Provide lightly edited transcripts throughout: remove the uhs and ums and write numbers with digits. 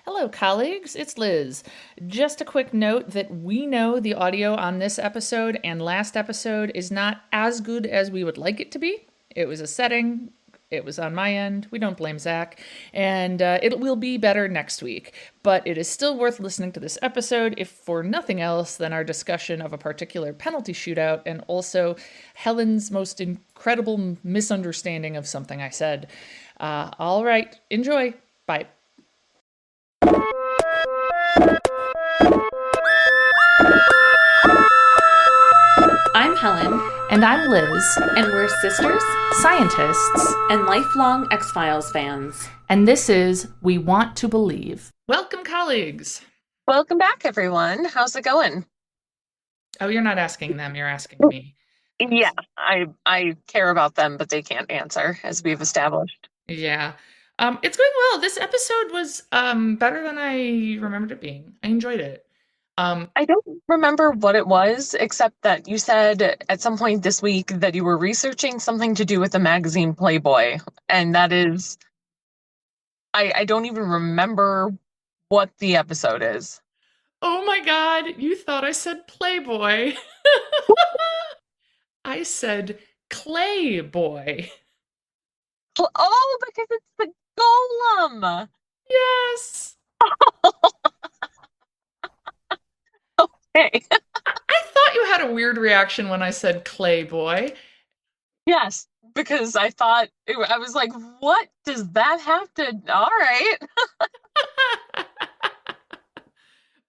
Hello, colleagues. It's Liz. Just a quick note that we know the audio on this episode and last episode is not as good as we would like it to be. It was a setting. It was on my end. We don't blame Zach. And it will be better next week. But it is still worth listening to this episode, if for nothing else than our discussion of a particular penalty shootout and also Helen's most incredible misunderstanding of something I said. All right. Enjoy. Bye. I'm Helen. And I'm Liz. And we're sisters, Scientists. and lifelong X-Files fans. And this is We Want to Believe. Welcome, colleagues. Welcome back, everyone. How's it going? Oh, you're not asking them, you're asking me. Yeah, I care about them, but they can't answer, as we've established. Yeah. It's going well. This episode was better than I remembered it being. I enjoyed it. I don't remember what it was, except that you said at some point this week that you were researching something to do with the magazine Playboy. And that is, I don't even remember what the episode is. Oh my God, you thought I said Playboy. I said Clayboy. Oh, because it's the golem. Yes. Okay. I thought you had a weird reaction when I said Clayboy. Yes, because I thought, I was like, what does that have to, all right.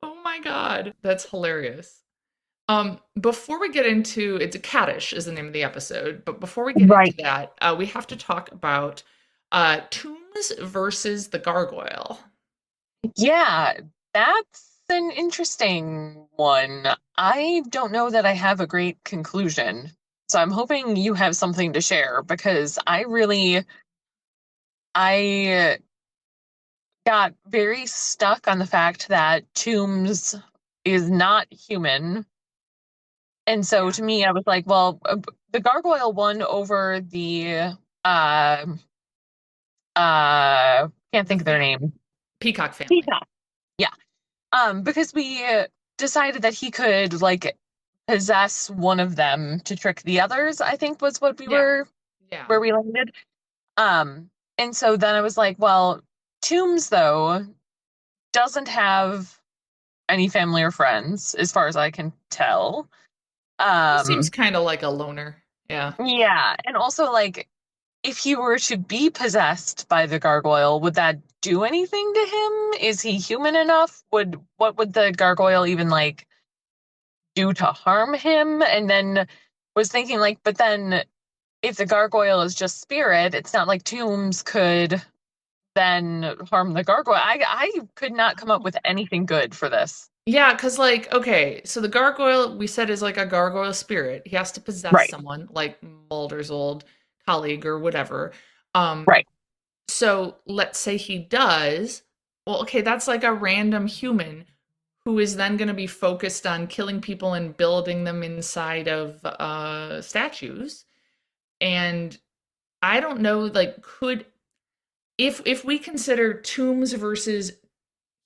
Oh my God, that's hilarious. Before we get into it's Kaddish is the name of the episode, but before we get Right. into that, we have to talk about Tooms versus the Gargoyle. Yeah, that's an interesting one. I don't know that I have a great conclusion. So I'm hoping you have something to share because I got very stuck on the fact that Tooms is not human. And so to me, I was like, well, the Gargoyle won over the can't think of their name. Peacock family. Peacock. Yeah. Because we decided that he could like possess one of them to trick the others, I think was what we were where we landed. And so then I was like, well, Tooms though doesn't have any family or friends, as far as I can tell. He seems kind of like a loner. Yeah. Yeah, and also like if he were to be possessed by the gargoyle, would that do anything to him? Is he human enough? What would the gargoyle even like do to harm him? And then was thinking like, but then if the gargoyle is just spirit, it's not like Tooms could then harm the gargoyle. I could not come up with anything good for this. Yeah, because like, okay, so the gargoyle we said is like a gargoyle spirit. He has to possess Right. someone like Mulder's old colleague or whatever. Right. So let's say he does. Well, okay, that's like a random human who is then going to be focused on killing people and building them inside of statues. And I don't know, like, could if we consider Tooms versus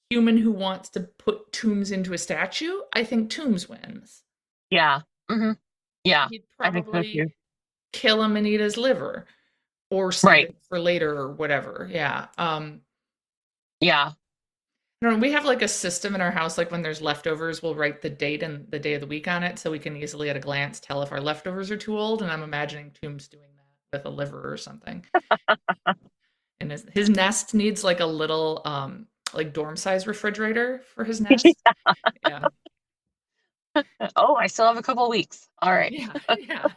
human who wants to put Tooms into a statue, I think Tooms wins. Yeah. Mm-hmm. Yeah. He'd I think so probably too. kill him and eat his liver or save Right. it for later or whatever. Yeah. Yeah. I don't know, we have like a system in our house, like when there's leftovers, we'll write the date and the day of the week on it so we can easily at a glance tell if our leftovers are too old. And I'm imagining Tooms doing that with a liver or something. And his nest needs like a little like dorm size refrigerator for his nest. Yeah. Oh, I still have a couple weeks. All right. Yeah.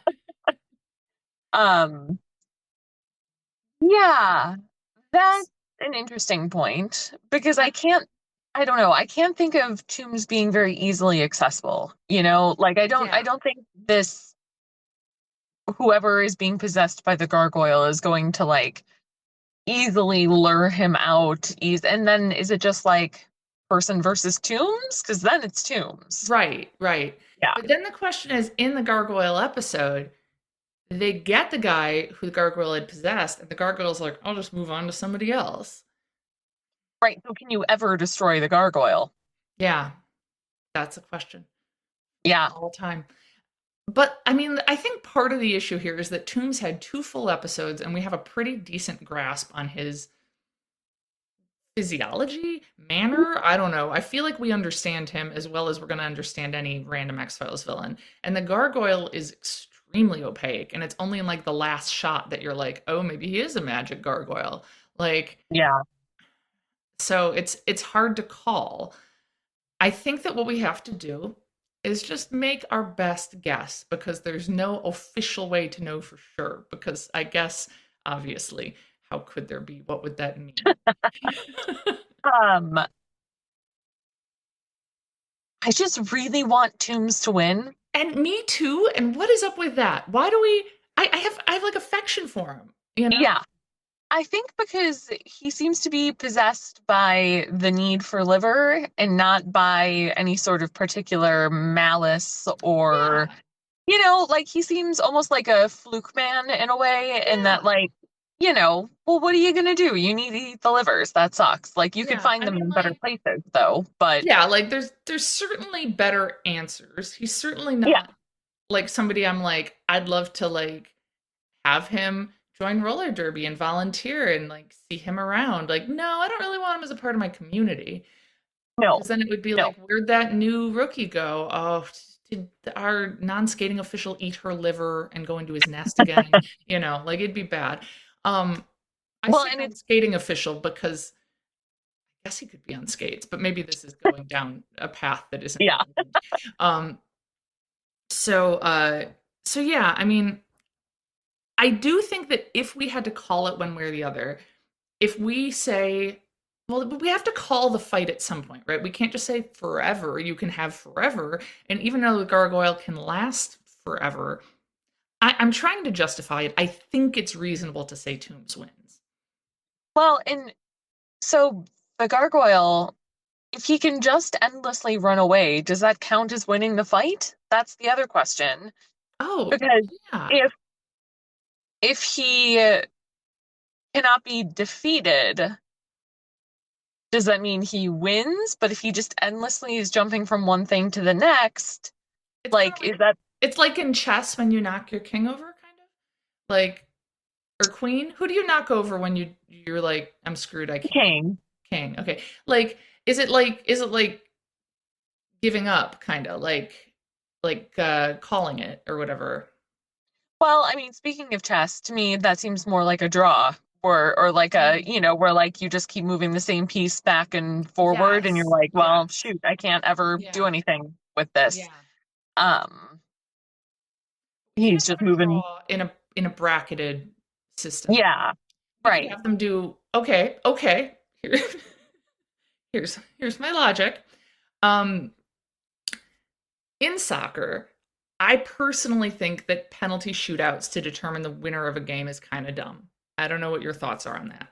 Yeah, that's an interesting point because I don't know, I can't think of tombs being very easily accessible. Like I don't think this whoever is being possessed by the gargoyle is going to like easily lure him out. And then is it just like person versus Tooms? Because then it's Tooms. Right. Yeah. But then the question is, in the gargoyle episode, they get the guy who the gargoyle had possessed, and the gargoyle's like, I'll just move on to somebody else. Right. So can you ever destroy the gargoyle? Yeah, that's a question Yeah. all the time. But I mean, I think part of the issue here is that Tooms had two full episodes, and we have a pretty decent grasp on his physiology, manner. I don't know. I feel like we understand him as well as we're going to understand any random X Files villain. And the gargoyle is extremely opaque, and it's only in like the last shot that you're like, oh, maybe he is a magic gargoyle. Like, Yeah. so it's hard to call. I think that what we have to do is just make our best guess because there's no official way to know for sure. Because I guess, obviously, how could there be? What would that mean? Um, I just really want Tooms to win. And me too. And what is up with that? Why do we? I have like affection for him. You know? Yeah. I think because he seems to be possessed by the need for liver and not by any sort of particular malice or, Yeah. like he seems almost like a fluke man in a way, and that, Yeah. like, well, what are you gonna do? You need to eat the livers. That sucks. Like, you could Yeah. find I them mean, in better like, places, though. But yeah. Like, there's certainly better answers. He's certainly yeah, not like somebody I'm like I'd love to like have him join roller derby and volunteer and like see him around. Like, no, I don't really want him as a part of my community. no, Because then it would be no. like, where'd that new rookie go? Oh, did our non-skating official eat her liver and go into his nest again? Like it'd be bad. Um, I Well, say and it's non-skating official because I guess he could be on skates, but maybe this is going down a path that isn't yeah. relevant. Um, so so yeah, I mean, I do think that if we had to call it one way or the other, if we say, well, we have to call the fight at some point, right? We can't just say forever. You can have forever. And even though the gargoyle can last forever, I'm trying to justify it. I think it's reasonable to say Toombs wins. Well, and so the gargoyle, if he can just endlessly run away, does that count as winning the fight? That's the other question. Oh, Because yeah. if he cannot be defeated, does that mean he wins? But if he just endlessly is jumping from one thing to the next, It's kind of like, like is that it's like in chess when you knock your king over, kind of. Like or queen. Who do you knock over when you're like, I'm screwed, I can't king? king. Okay. Like is it like giving up kind of like calling it or whatever. Well, I mean, speaking of chess, to me, that seems more like a draw. Or like Mm. where like you just keep moving the same piece back and forward, and you're Yes. like, well, Yes. shoot, I can't ever do Yeah. anything with this. Yeah. Um, We he's can't have just a moving. draw in a bracketed system. Yeah, We could right. have them do okay. Here, here's my logic. Um in soccer, I personally think that penalty shootouts to determine the winner of a game is kind of dumb. I don't know what your thoughts are on that.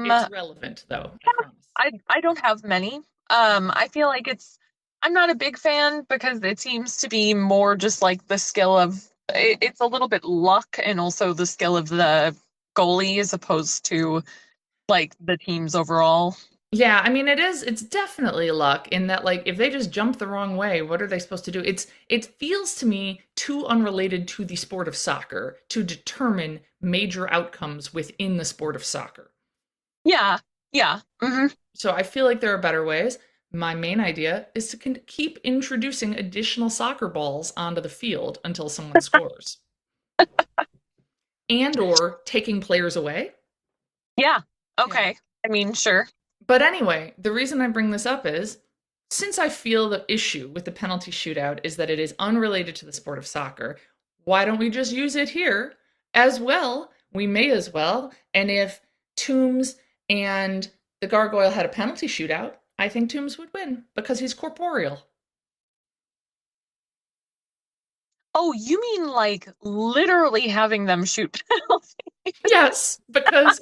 It's Yeah, relevant though, I promise. I don't have many. I feel like I'm not a big fan because it seems to be more just like the skill of it's a little bit luck and also the skill of the goalie as opposed to like the teams overall. Yeah, I mean it's definitely luck in that like if they just jump the wrong way, what are they supposed to do? It feels to me too unrelated to the sport of soccer to determine major outcomes within the sport of soccer. Yeah, yeah. So I feel like there are better ways. My main idea is to keep introducing additional soccer balls onto the field until someone scores. And or taking players away. Yeah. Yeah. Okay. I mean, sure. But anyway, the reason I bring this up is since I feel the issue with the penalty shootout is that it is unrelated to the sport of soccer, why don't we just use it here as well? We may as well. And if Toombs and the Gargoyle had a penalty shootout, I think Toombs would win because he's corporeal. Oh, you mean like literally having them shoot penalties? Yes, because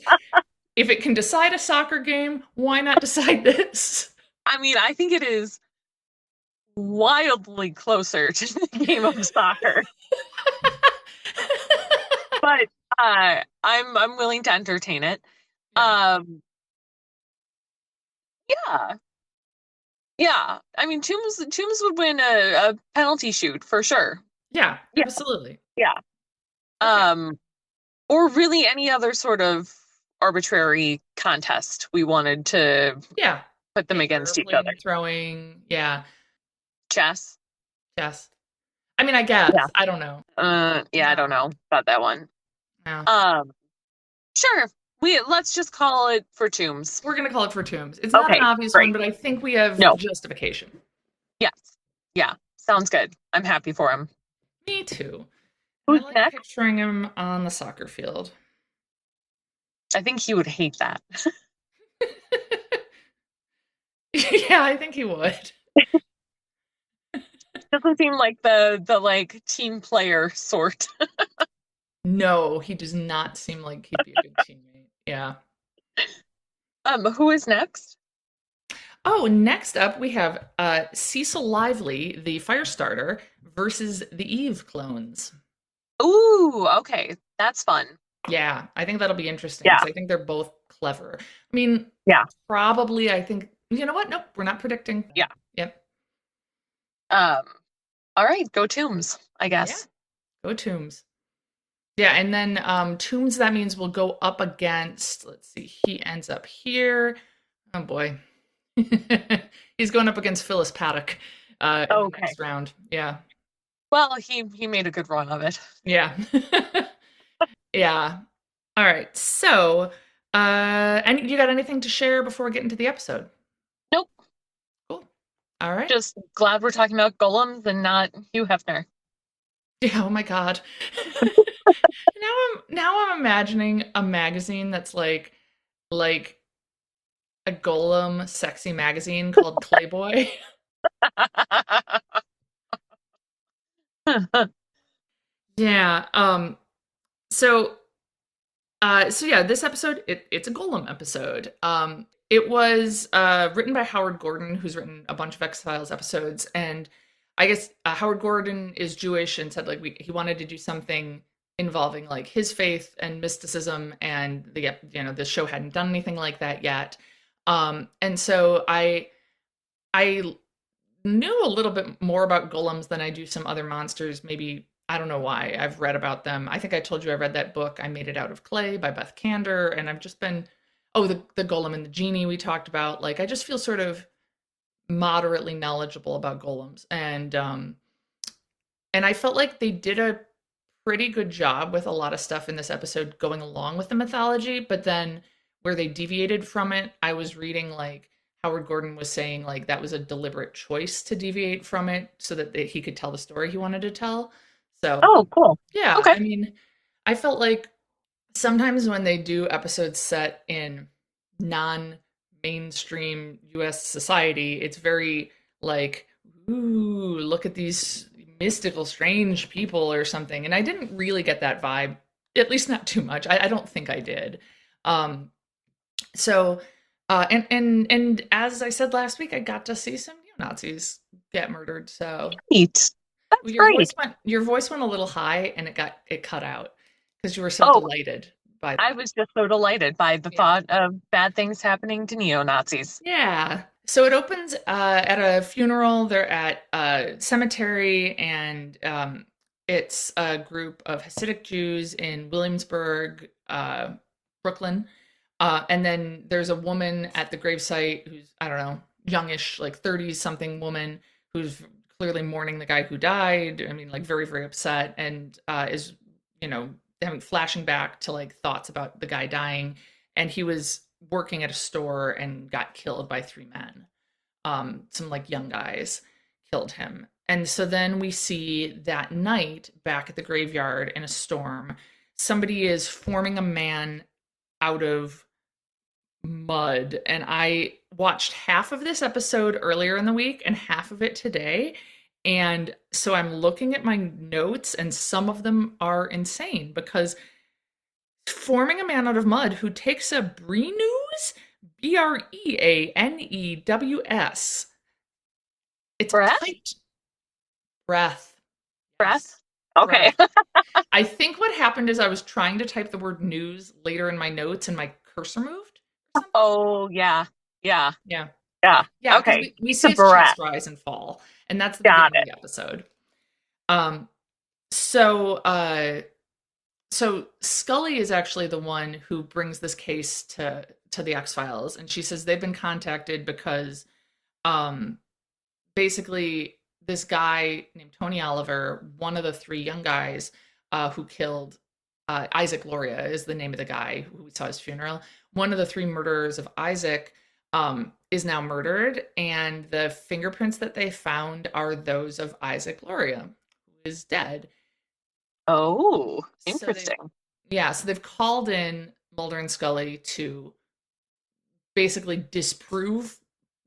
if it can decide a soccer game, why not decide this? I mean, I think it is wildly closer to the game of soccer. But I'm willing to entertain it. Yeah. Um Yeah. Yeah. I mean, Tooms would win a penalty shoot for sure. Yeah, Yeah. absolutely. Yeah. Okay. Um, or really any other sort of arbitrary contest we wanted to Yeah. put them against each other. Airplane throwing. Yeah. Chess. Yes. I mean, I Yeah. guess. I don't know. Yeah, I No. don't know about that one. No. Um, sure. Let's just call it for Tooms. We're gonna call it for Tooms. It's not an Okay, obvious one, great. but I think we have No. justification. Yes. Yeah. Sounds good. I'm happy for him. Me too. And I Who's like next? picturing him on the soccer field. I think he would hate that. Yeah, I think he would. Doesn't seem like the like team player sort. No, he does not seem like he'd be a good teammate. Yeah. Who is next? Oh, next up we have Cecil Lively, the fire starter, versus the Eve clones. Ooh, okay. That's fun. Yeah, I think that'll be interesting Yeah. because I think they're both clever. I mean, Yeah. probably, I think, you know what? Nope, we're not predicting. Yeah. Yep. Um, all right, go Tooms, I Yeah. guess. Go Tooms. Yeah, and then Tooms, that means we'll go up against, let's see, he ends up here. Oh boy. He's going up against Phyllis Paddock in the Okay. next round. Yeah. Well, he made a good run of it. Yeah. Yeah. All right. So, and you got anything to share before we get into the episode? Nope. Cool. All right. Just glad we're talking about golems and not Hugh Hefner. Yeah, oh my God. Now I'm imagining a magazine that's like a golem sexy magazine called Clayboy. Yeah. So so yeah, this episode it's a golem episode. It was written by Howard Gordon, who's written a bunch of X-Files episodes, and I guess Howard Gordon is Jewish and said like he wanted to do something involving like his faith and mysticism, and the show hadn't done anything like that yet. And so I knew a little bit more about golems than I do some other monsters. Maybe I don't know why. I've read about them. I think I told you I read that book, I Made It Out of Clay by Beth Kander, and I've just been the golem and the genie we talked about. Like I just feel sort of moderately knowledgeable about golems, and I felt like they did a pretty good job with a lot of stuff in this episode going along with the mythology, but then where they deviated from it, I was reading like Howard Gordon was saying like that was a deliberate choice to deviate from it so that he could tell the story he wanted to tell. So, Oh, cool. yeah, Okay. I mean, I felt like sometimes when they do episodes set in non-mainstream US society, it's very like, ooh, look at these mystical, strange people or something. And I didn't really get that vibe, at least not too much. I don't think I did. So, and as I said last week, I got to see some neo-Nazis get murdered. So Neat. That's great. your voice went a little high and it cut out because you were so delighted by that. I was just so delighted by the thought of bad things happening to neo-Nazis. Yeah. So it opens at a funeral. They're at a cemetery, and it's a group of Hasidic Jews in Williamsburg, Brooklyn. And then there's a woman at the gravesite who's, I don't know, youngish, like 30 something woman who's clearly mourning the guy who died. I mean, like very, very upset, and is, having flashing back to like thoughts about the guy dying. And he was working at a store and got killed by three men. Some like young guys killed him. And so then we see that night back at the graveyard in a storm, somebody is forming a man out of mud. And I watched half of this episode earlier in the week and half of it today. And so I'm looking at my notes, and some of them are insane because forming a man out of mud who takes a Brenews, Breanews. It's Breath? typed breath. Breath? Okay. Breath. I think what happened is I was trying to type the word news later in my notes and my cursor moved. Oh, yeah. Yeah. Yeah. Yeah. Yeah, because Okay. we He's see a its brat. chest rise and fall, and that's the Got beginning of it. the episode. Um, so Scully is actually the one who brings this case to the X-Files, and she says they've been contacted because um basically this guy named Tony Oliver, one of the three young guys who killed Isaac Loria is the name of the guy who we saw his funeral. One of the three murderers of Isaac is now murdered, and the fingerprints that they found are those of Isaac Loria, who is dead. Oh, So they've interesting. yeah, so they've called in Mulder and Scully to basically disprove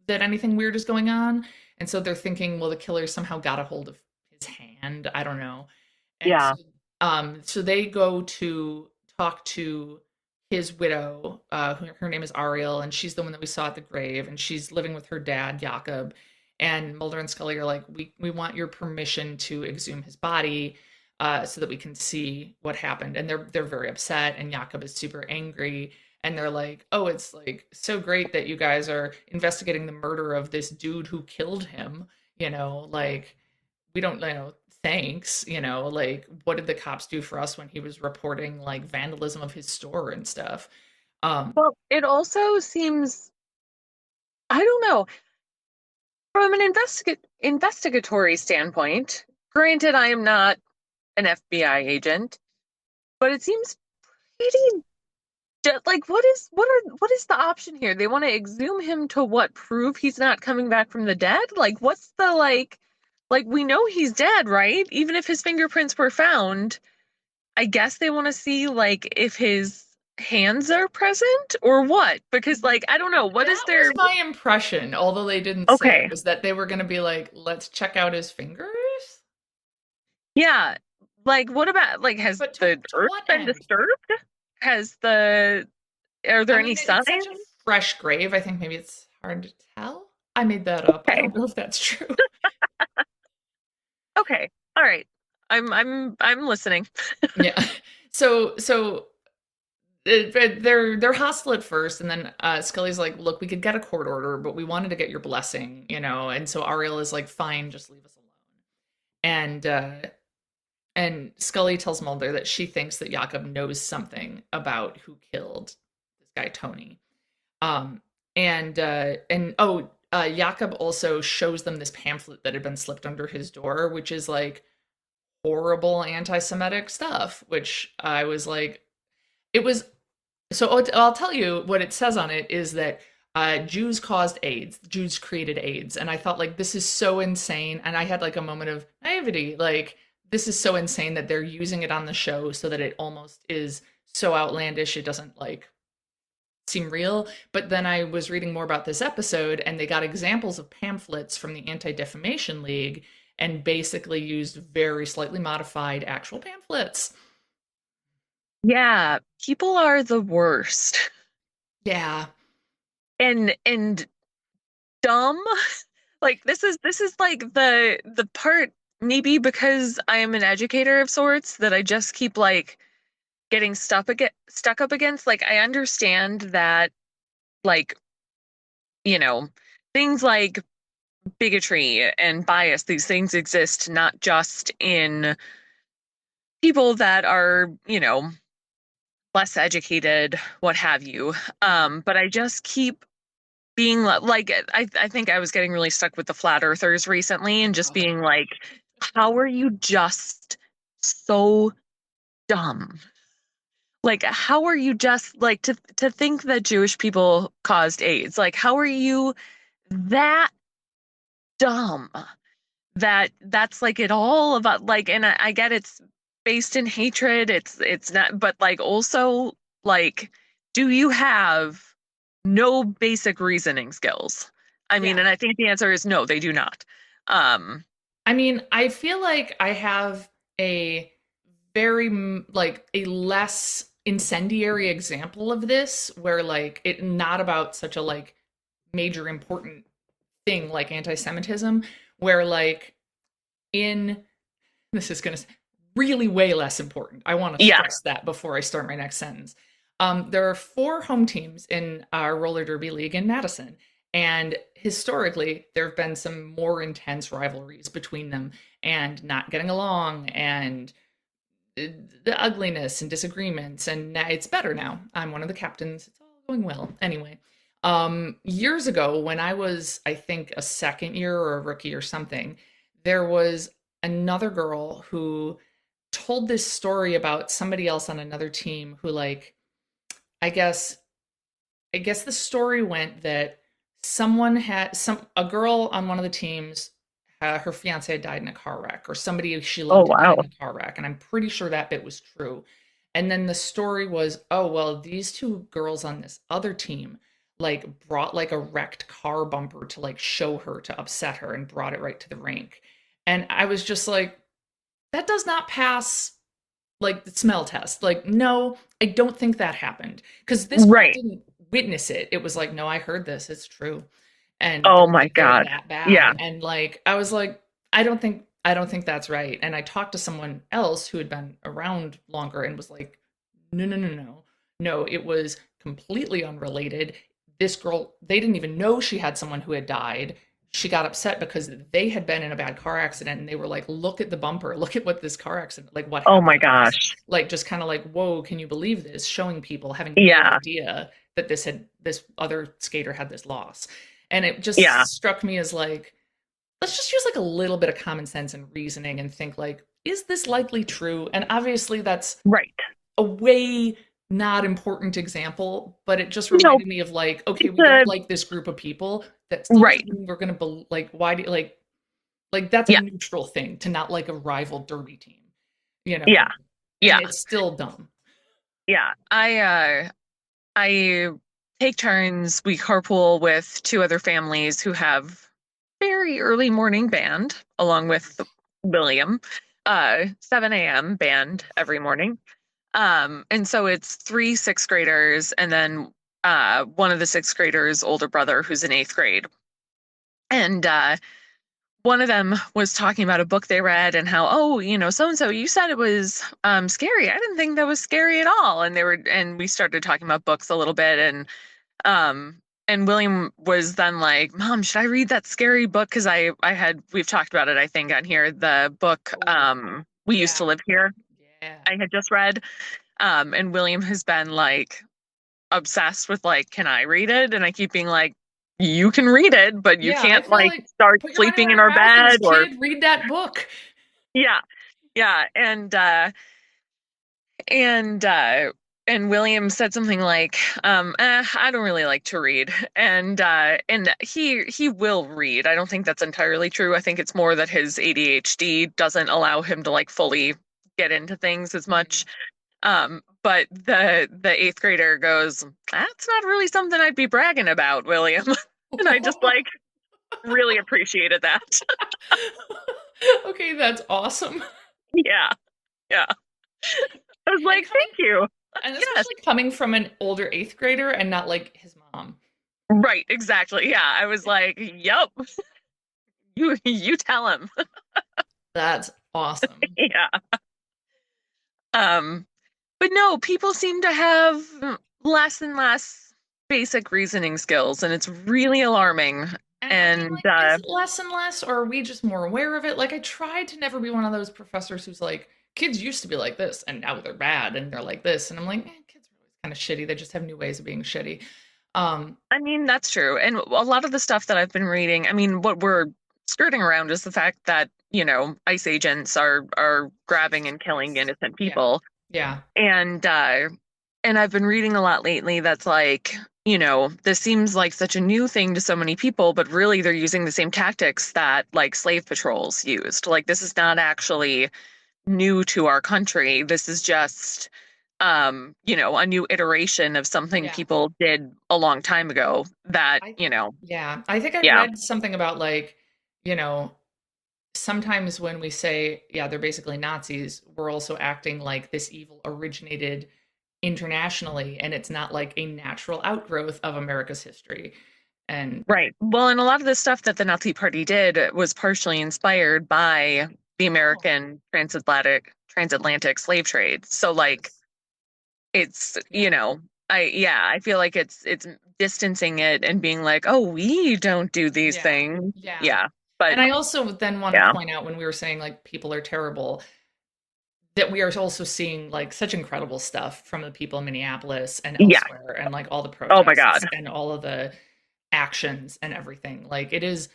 that anything weird is going on. And so they're thinking, well, the killer somehow got a hold of his hand. I don't know. And Yeah. so they go to talk to his widow. Her name is Ariel, and she's the one that we saw at the grave, and she's living with her dad, Jakob. And Mulder and Scully are like, we want your permission to exhume his body, so that we can see what happened. And they're very upset, and Jakob is super angry. And they're like, oh, it's like so great that you guys are investigating the murder of this dude who killed him. Like we don't, thanks. Like what did the cops do for us when he was reporting like vandalism of his store and stuff? Um, Well, it also seems, I don't know, from an investigatory standpoint, granted, I am not an FBI agent, but it seems pretty like what is the option here? They want to exhume him to what? Prove he's not coming back from the dead? Like what's the like we know he's dead, right? Even if his fingerprints were found, I guess they want to see like if his hands are present or what? Because like I don't know, what is that their was my impression, although they didn't say it, okay. was that they were going to be like, let's check out his fingers. Yeah. Like what about like has But the to earth what been end? disturbed? Has the are I there any mean, signs? it's such a fresh grave. I think maybe it's hard to tell. I made that up. I Okay. don't know if that's true. Okay. All right. I'm listening. Yeah. So they're hostile at first, and then Scully's like, "Look, we could get a court order, but we wanted to get your blessing." And so Ariel is like, "Fine, just leave us alone." And Scully tells Mulder that she thinks that Jakob knows something about who killed this guy Tony. Um, Jakob also shows them this pamphlet that had been slipped under his door, which is like horrible anti-Semitic stuff. Which I was like, it was. So I'll tell you what it says on it is that Jews caused AIDS. Jews created AIDS, and I thought like this is so insane. And I had like a moment of naivety, like this is so insane that they're using it on the show so that it almost is so outlandish it doesn't like seem real. But then I was reading more about this episode, and they got examples of pamphlets from the Anti-Defamation League and basically used very slightly modified actual pamphlets. Yeah, people are the worst. Yeah. And dumb. Like this is like the part maybe because I am an educator of sorts that I just keep like getting stuck up against. Like I understand that like, you know, things like bigotry and bias, these things exist not just in people that are, less educated, what have you. But I just keep being like, I think I was getting really stuck with the flat earthers recently and just God. being like, how are you just so dumb? Like, how are you just like to think that Jewish people caused AIDS? Like, how are you that dumb? That's like it all about like, and I get it's based in hatred. It's not, but like also like, do you have no basic reasoning skills? I mean, Yeah. and I think the answer is no, they do not. Um, I mean, I feel like I have a very like a less incendiary example of this where like it not about such a like major important thing like anti-Semitism where like in this is going to really way less important. I want to yeah, stress that before I start my next sentence. There are four home teams in our roller derby league in Madison, And historically, there have been some more intense rivalries between them and not getting along and the ugliness and disagreements. And now it's better now. I'm one of the captains. It's all going well. Anyway, years ago, when I was, I think, a second year or a rookie or something, there was another girl who told this story about somebody else on another team who, like, I guess I guess the story went that someone had a girl on one of the teams, her fiance had died in a car wreck, or somebody she Oh, loved had died wow. in a car wreck, and I'm pretty sure that bit was true. And then the story was, oh well, these two girls on this other team like brought like a wrecked car bumper to like show her to upset her and brought it right to the rink. And I was just like, that does not pass like the smell test. Like, no, I don't think that happened because this girl Right. didn't witness it. It was like, no, I heard this. It's true. And Oh my they're God. that Yeah. bad. And like, I was like, I don't think that's right. And I talked to someone else who had been around longer and was like, no, no, no, no. No, it was completely unrelated. This girl, they didn't even know she had someone who had died. She got upset because they had been in a bad car accident and they were like, look at the bumper, look at what this car accident, like what Oh happened my to us. gosh. Like just kind of like, whoa, can you believe this? Showing people having no Yeah. idea that this other skater had this loss. And it Yeah. just struck me as like, let's just use like a little bit of common sense and reasoning and think like, is this likely true? And obviously that's Right. a way not important example, but it just No, reminded me of like, okay, it's we don't like this group of people. That still right. doesn't mean we're gonna like why do like that's a Yeah. neutral thing to not like a rival derby team, you know? Yeah. And Yeah. it's still dumb. Yeah. I take turns. We carpool with two other families who have very early morning band, along with William. 7 a.m. band every morning. And so it's three sixth graders and then one of the sixth graders' older brother who's in eighth grade. And one of them was talking about a book they read and how, oh, so and so, you said it was scary. I didn't think that was scary at all. And we started talking about books a little bit, and William was then like, Mom, should I read that scary book? Because we've talked about it, I think, on here, the book Oh, We Used yeah. to Live Here. Yeah. I had just read. And William has been like obsessed with like, can I read it? And I keep being like, you can read it, but you Yeah, I can't feel like like start put your money sleeping where in your our mouth is, bed or kid. Read that book. yeah, yeah. And William said something like, I don't really like to read. And he will read. I don't think that's entirely true. I think it's more that his ADHD doesn't allow him to like fully get into things as much. But the eighth grader goes, that's not really something I'd be bragging about, William. And I just like really appreciated that. Okay, that's awesome. Yeah, yeah. I was And like, coming thank you. and Yes, especially coming from an older eighth grader and not like his mom. right, exactly. Yeah, I was like, yep, you tell him. That's awesome. Yeah. Um, but no, people seem to have less and less basic reasoning skills, and it's really alarming. And I mean, And like, is it less and less, or are we just more aware of it? Like, I tried to never be one of those professors who's like, kids used to be like this, and now they're bad, and they're like this. And I'm like, kids are always kind of shitty. They just have new ways of being shitty. I mean, that's true. And a lot of the stuff that I've been reading, I mean, what we're skirting around is the fact that, ICE agents are grabbing and killing Jesus. innocent Yeah, people. yeah, And I've been reading a lot lately that's like, this seems like such a new thing to so many people, but really they're using the same tactics that like slave patrols used. Like this is not actually new to our country. This is just a new iteration of something yeah. people did a long time ago that, I yeah, I think I yeah, read something about like, you know, sometimes when we say, yeah, they're basically Nazis, we're also acting like this evil originated internationally and it's not like a natural outgrowth of America's history. And right. Well, and a lot of the stuff that the Nazi Party did was partially inspired by the oh, American transatlantic slave trade. So like Jesus. it's, Yeah. I feel like it's distancing it and being like, oh, we don't do these Yeah. things. Yeah. Yeah. But And I also then want to yeah. point out when we were saying like people are terrible, that we are also seeing like such incredible stuff from the people in Minneapolis and Yeah. elsewhere and like all the Oh my God. protests and all of the actions and everything. Like it is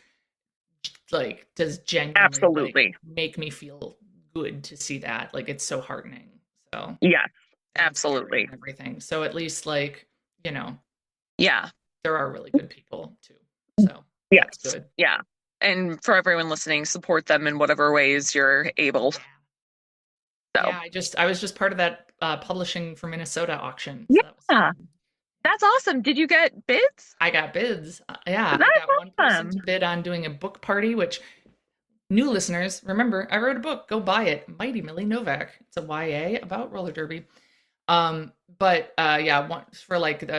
like does genuinely like Absolutely. make me feel good to see that. Like it's so heartening. So Yes. and scary Absolutely. and everything. So at least like, Yeah. there are really good people too. So that's Yes. good. Yeah. And for everyone listening, support them in whatever ways you're able. Yeah. So, Yeah, I was just part of that publishing for Minnesota auction. So that was yeah, fun. that's awesome. Did you get bids? I got bids. Yeah, I That's got one person awesome. to bid on doing a book party, which new listeners, remember, I wrote a book. Go buy it. Mighty Millie Novak. It's a YA about roller derby. But yeah, one for like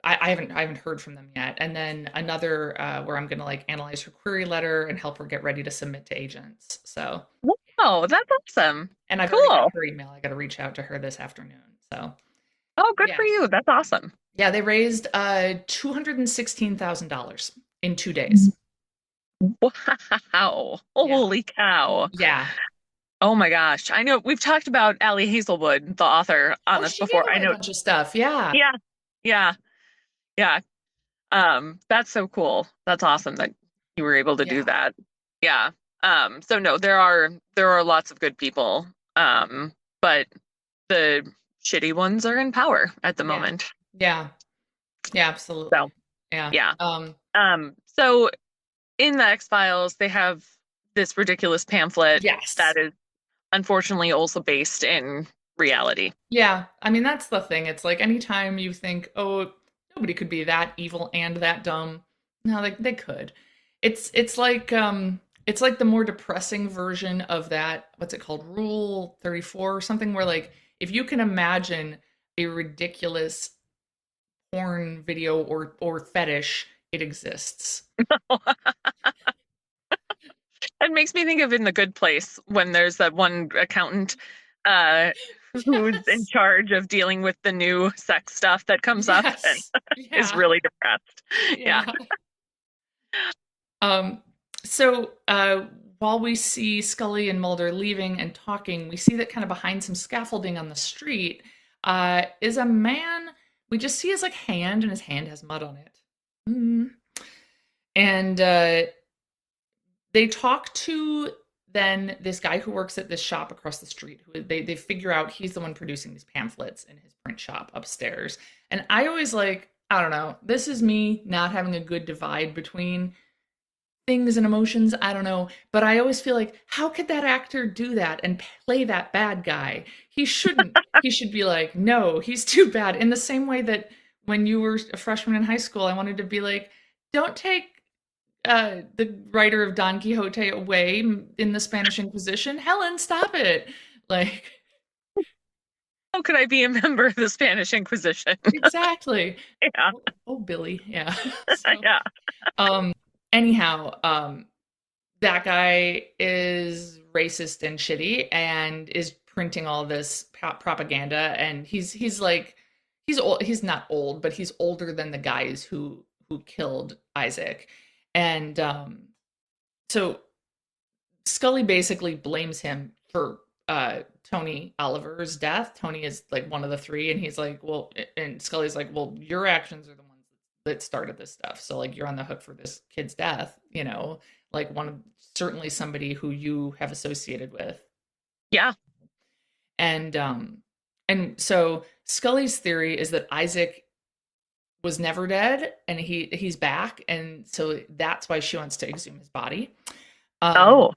I haven't heard from them yet. And then another where I'm gonna like analyze her query letter and help her get ready to submit to agents. So Wow, that's awesome. and I've already got Cool. her email. I got to reach out to her this afternoon. So Oh, good for yeah, you. That's awesome. yeah, they raised $216,000 in 2 days. Wow. Yeah, Holy cow. yeah. Oh my gosh. I know we've talked about Allie Hazelwood, the author, on Oh, this she gave before. I away a know. bunch of stuff. Yeah, Yeah. Yeah. Yeah. That's so cool. That's awesome that you were able to do yeah, that. Yeah. So no, there are lots of good people. But the shitty ones are in power at the yeah, moment. yeah, yeah. So Absolutely. Yeah. yeah. So in the X-Files, they have this ridiculous pamphlet Yes. that is unfortunately also based in reality. Yeah. I mean, that's the thing. It's like anytime you think, oh, nobody could be that evil and that dumb. No, they could. It's like the more depressing version of that, what's it called? Rule 34 or something where like if you can imagine a ridiculous porn video or fetish, it exists. It makes me think of In the Good Place when there's that one accountant uh, who's in Yes. charge of dealing with the new sex stuff that comes up and Yes. is Yeah. really depressed. Yeah. Yeah. Um, so while we see Scully and Mulder leaving and talking, we see that kind of behind some scaffolding on the street is a man. We just see his like hand, and his hand has mud on it. Mm. And they talk to then this guy who works at this shop across the street. Who they figure out he's the one producing these pamphlets in his print shop upstairs. And I always like I don't know. This is me not having a good divide between things and emotions. I don't know. But I always feel like, how could that actor do that and play that bad guy? He shouldn't. He should be like, no, he's too bad. In the same way that when you were a freshman in high school, I wanted to be like, don't take the writer of Don Quixote away in the Spanish Inquisition. Helen, stop it. Like, How could I be a member of the Spanish Inquisition? exactly. Yeah. Oh, Billy. Yeah. So, Yeah. um, anyhow, that guy is racist and shitty and is printing all this propaganda and he's like he's old, he's not old but he's older than the guys who killed Isaac and so Scully basically blames him for Tony Oliver's death. Tony is like one of the three and he's like well and Scully's like well your actions are the ones that started this stuff so like you're on the hook for this kid's death, like one of certainly somebody who you have associated with. Yeah. And so Scully's theory is that Isaac was never dead and he's back and so that's why she wants to exhume his body. um Oh.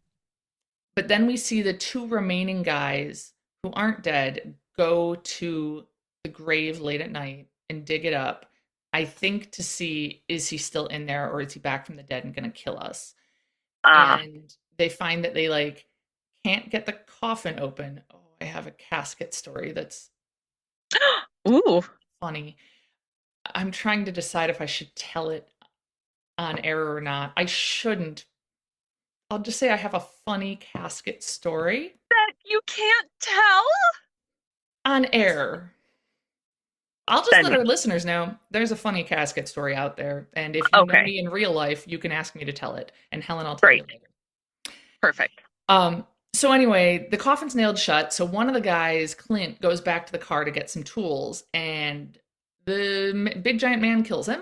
but then we see the two remaining guys who aren't dead go to the grave late at night and dig it up, I think to see is he still in there or is he back from the dead and going to kill us. Ah. And they find that they like can't get the coffin open. Oh, I have a casket story that's Ooh. funny. I'm trying to decide if I should tell it on air or not. I shouldn't. I'll just say I have a funny casket story That you can't tell? on air. I'll just let then our listeners know there's a funny casket story out there, and if you know okay, me in real life, you can ask me to tell it, and Helen, I'll tell you great, later. perfect. So anyway, the coffin's nailed shut. So one of the guys, Clint, goes back to the car to get some tools, and the big giant man kills him.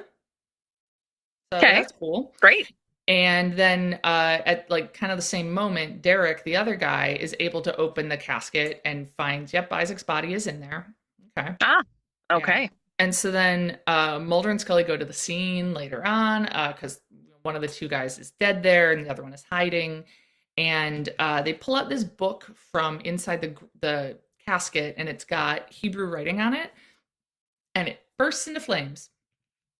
So Okay, that's cool. great. And then at like kind of the same moment, Derek, the other guy, is able to open the casket and finds, yep, Isaac's body is in there. Okay. Ah, Yeah. okay. And so then Mulder and Scully go to the scene later on because one of the two guys is dead there and the other one is hiding. And they pull out this book from inside the casket, and it's got Hebrew writing on it, and it bursts into flames.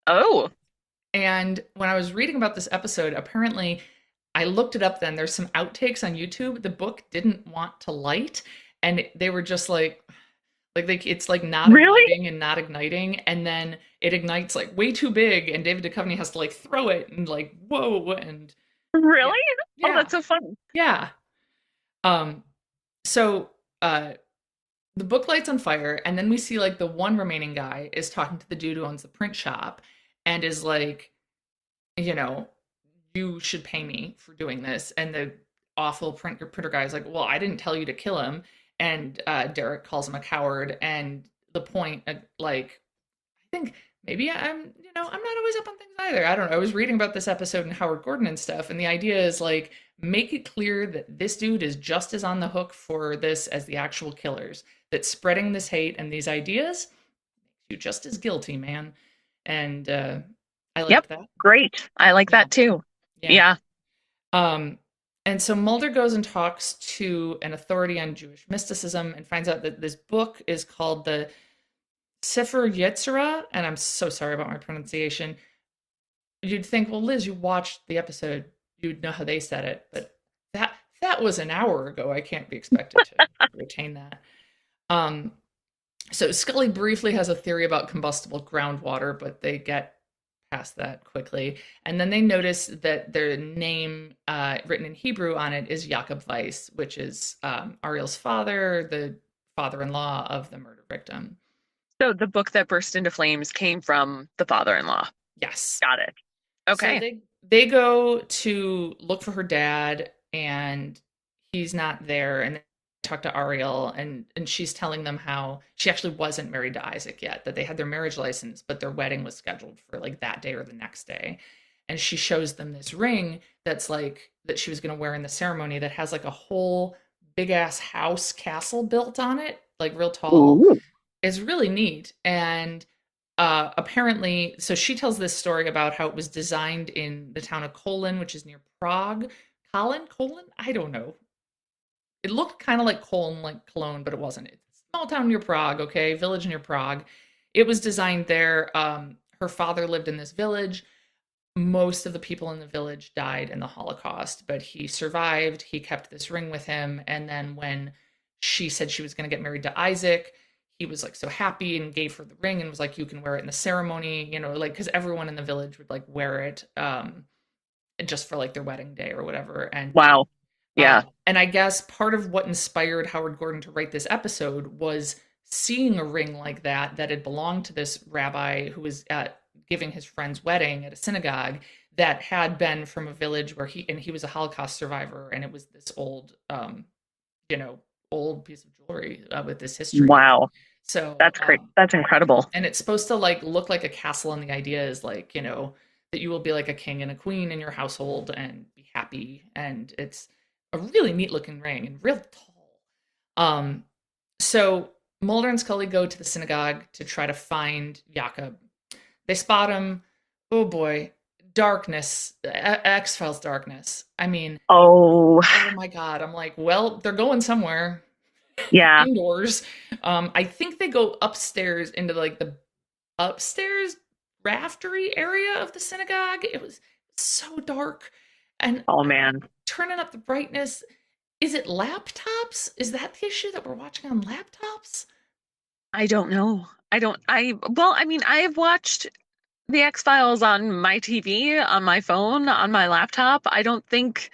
Oh, And when I was reading about this episode, apparently I looked it up then. There's some outtakes on YouTube. The book didn't want to light, and they were just it's like not really? igniting and not igniting, and then it ignites like way too big, and David Duchovny has to like throw it and like whoa, and yeah, Really? Oh, yeah, that's so fun. yeah. Um, so the book lights on fire, and then we see like the one remaining guy is talking to the dude who owns the print shop, and is like, you know, you should pay me for doing this. And the awful printer guy is like, well, I didn't tell you to kill him. And Derek calls him a coward. And the point, like, I think maybe I'm not always up on things either. I don't know. I was reading about this episode in Howard Gordon and stuff. And the idea is like, make it clear that this dude is just as on the hook for this as the actual killers. That spreading this hate and these ideas makes you just as guilty, man. And I Yep, liked that. great. I like Yeah. that too. Yeah. Yeah. Um, and so Mulder goes and talks to an authority on Jewish mysticism and finds out that this book is called the Sefer Yetzirah, and I'm so sorry about my pronunciation. You'd think, well, Liz, you watched the episode, you'd know how they said it, but that was an hour ago. I can't be expected to retain that. Um, so Scully briefly has a theory about combustible groundwater, but they get past that quickly. And then they notice that their name written in Hebrew on it is Jakob Weiss, which is Ariel's father, the father-in-law of the murder victim. So the book that burst into flames came from the father-in-law. Yes. Got it. So Okay. they go to look for her dad, and he's not there. And they talk to Ariel, and she's telling them how she actually wasn't married to Isaac yet, that they had their marriage license, but their wedding was scheduled for like that day or the next day. And she shows them this ring that's like that she was going to wear in the ceremony that has like a whole big ass house castle built on it, like real tall. Ooh. It's really neat. And apparently, so she tells this story about how it was designed in the town of Kolin, which is near Prague. Kolin? I don't know. It looked kind of like Cologne, like Cologne, but it wasn't. It's a small town near Prague, okay? Village near Prague. It was designed there. Her father lived in this village. Most of the people in the village died in the Holocaust, but he survived. He kept this ring with him. And then when she said she was going to get married to Isaac, he was like so happy and gave her the ring and was like, you can wear it in the ceremony, like, because everyone in the village would like wear it just for like their wedding day or whatever. Wow. Yeah. And I guess part of what inspired Howard Gordon to write this episode was seeing a ring like that had belonged to this rabbi who was giving his friend's wedding at a synagogue that had been from a village where he was a Holocaust survivor, and it was this old, old piece of jewelry with this history. Wow. So That's great. That's incredible. and it's supposed to like look like a castle, and the idea is like, that you will be like a king and a queen in your household and be happy. And it's a really neat looking ring and real tall. So Mulder and Scully go to the synagogue to try to find Jakob. They spot him. Oh boy, darkness, X-Files darkness. I mean, Oh, oh my God. I'm like, well, they're going somewhere yeah. indoors. I think they go upstairs into like the upstairs raftery area of the synagogue. It was so dark, and Oh, man. turning up the brightness. Is it laptops? Is that the issue that we're watching on laptops? I don't know. Well, I mean, I have watched the X-Files on my TV, on my phone, on my laptop. I don't think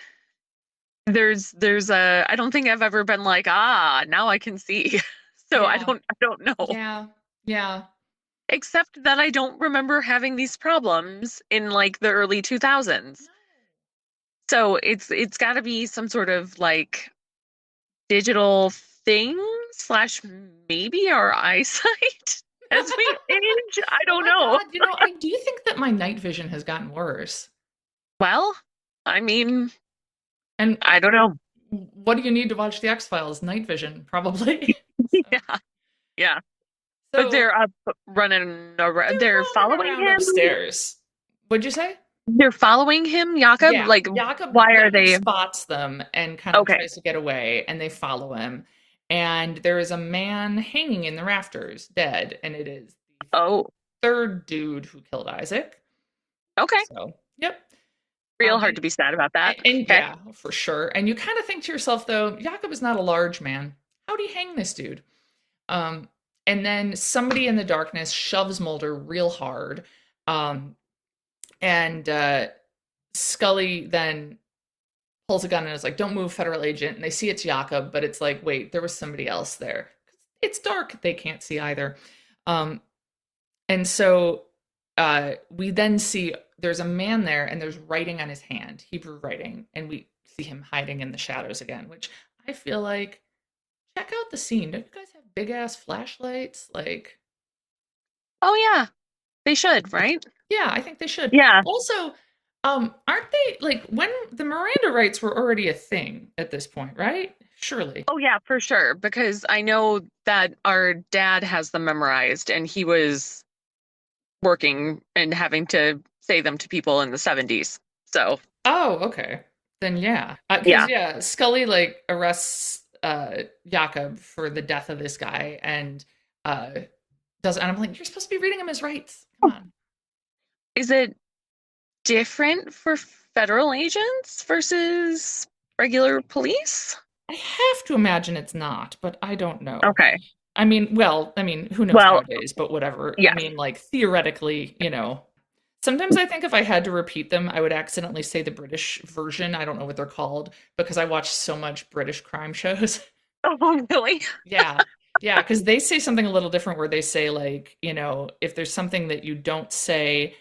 I don't think I've ever been like, now I can see. So Yeah. I don't know. Yeah. Yeah. except that I don't remember having these problems in like the early 2000s. So it's got to be some sort of like digital thing slash maybe our eyesight as we age. I Oh don't my know. God, I do think that my night vision has gotten worse. Well, I mean, And I don't know. what do you need to watch the X-Files? Night vision, probably. So, Yeah, yeah. But so they're up running around. they're They're roaming following around him. upstairs. What'd you say? They're following him, Jakob. Yeah, Like, why are Jakob they? spots them and kind of Okay. tries to get away, and they follow him. And there is a man hanging in the rafters, dead, and it is the Oh, third dude who killed Isaac. okay. So, yep. Real hard And, to be sad about that. and Okay. yeah, for sure. And you kind of think to yourself, though, Jakob is not a large man. How'd he hang this dude? Um, and then somebody in the darkness shoves Mulder real hard. Um, and Scully then pulls a gun and is like, "Don't move, federal agent." And they see it's Jakob, but it's like, wait, there was somebody else there. It's dark; they can't see either. Um, and so we then see there's a man there, and there's writing on his hand, Hebrew writing, and we see him hiding in the shadows again. Which I feel like, check out the scene. Don't you guys have big ass flashlights? Like, Oh yeah, they should, right? yeah, I think they should. Yeah. Also, aren't they like when the Miranda rights were already a thing at this point, right? Surely. Oh yeah, for sure. Because I know that our dad has them memorized, and he was working and having to say them to people in the 70s. So Oh, okay. Then yeah. Because yeah. yeah, Scully like arrests Jakob for the death of this guy and uh does and I'm like, you're supposed to be reading him his rights. Come on. Is it different for federal agents versus regular police? I have to imagine it's not, but I don't know. Okay. I mean, who knows Well, nowadays, but whatever. I yes. mean, like theoretically, sometimes I think if I had to repeat them, I would accidentally say the British version. I don't know what they're called because I watch so much British crime shows. Oh, really? Yeah. Yeah, because they say something a little different where they say like, if there's something that you don't say,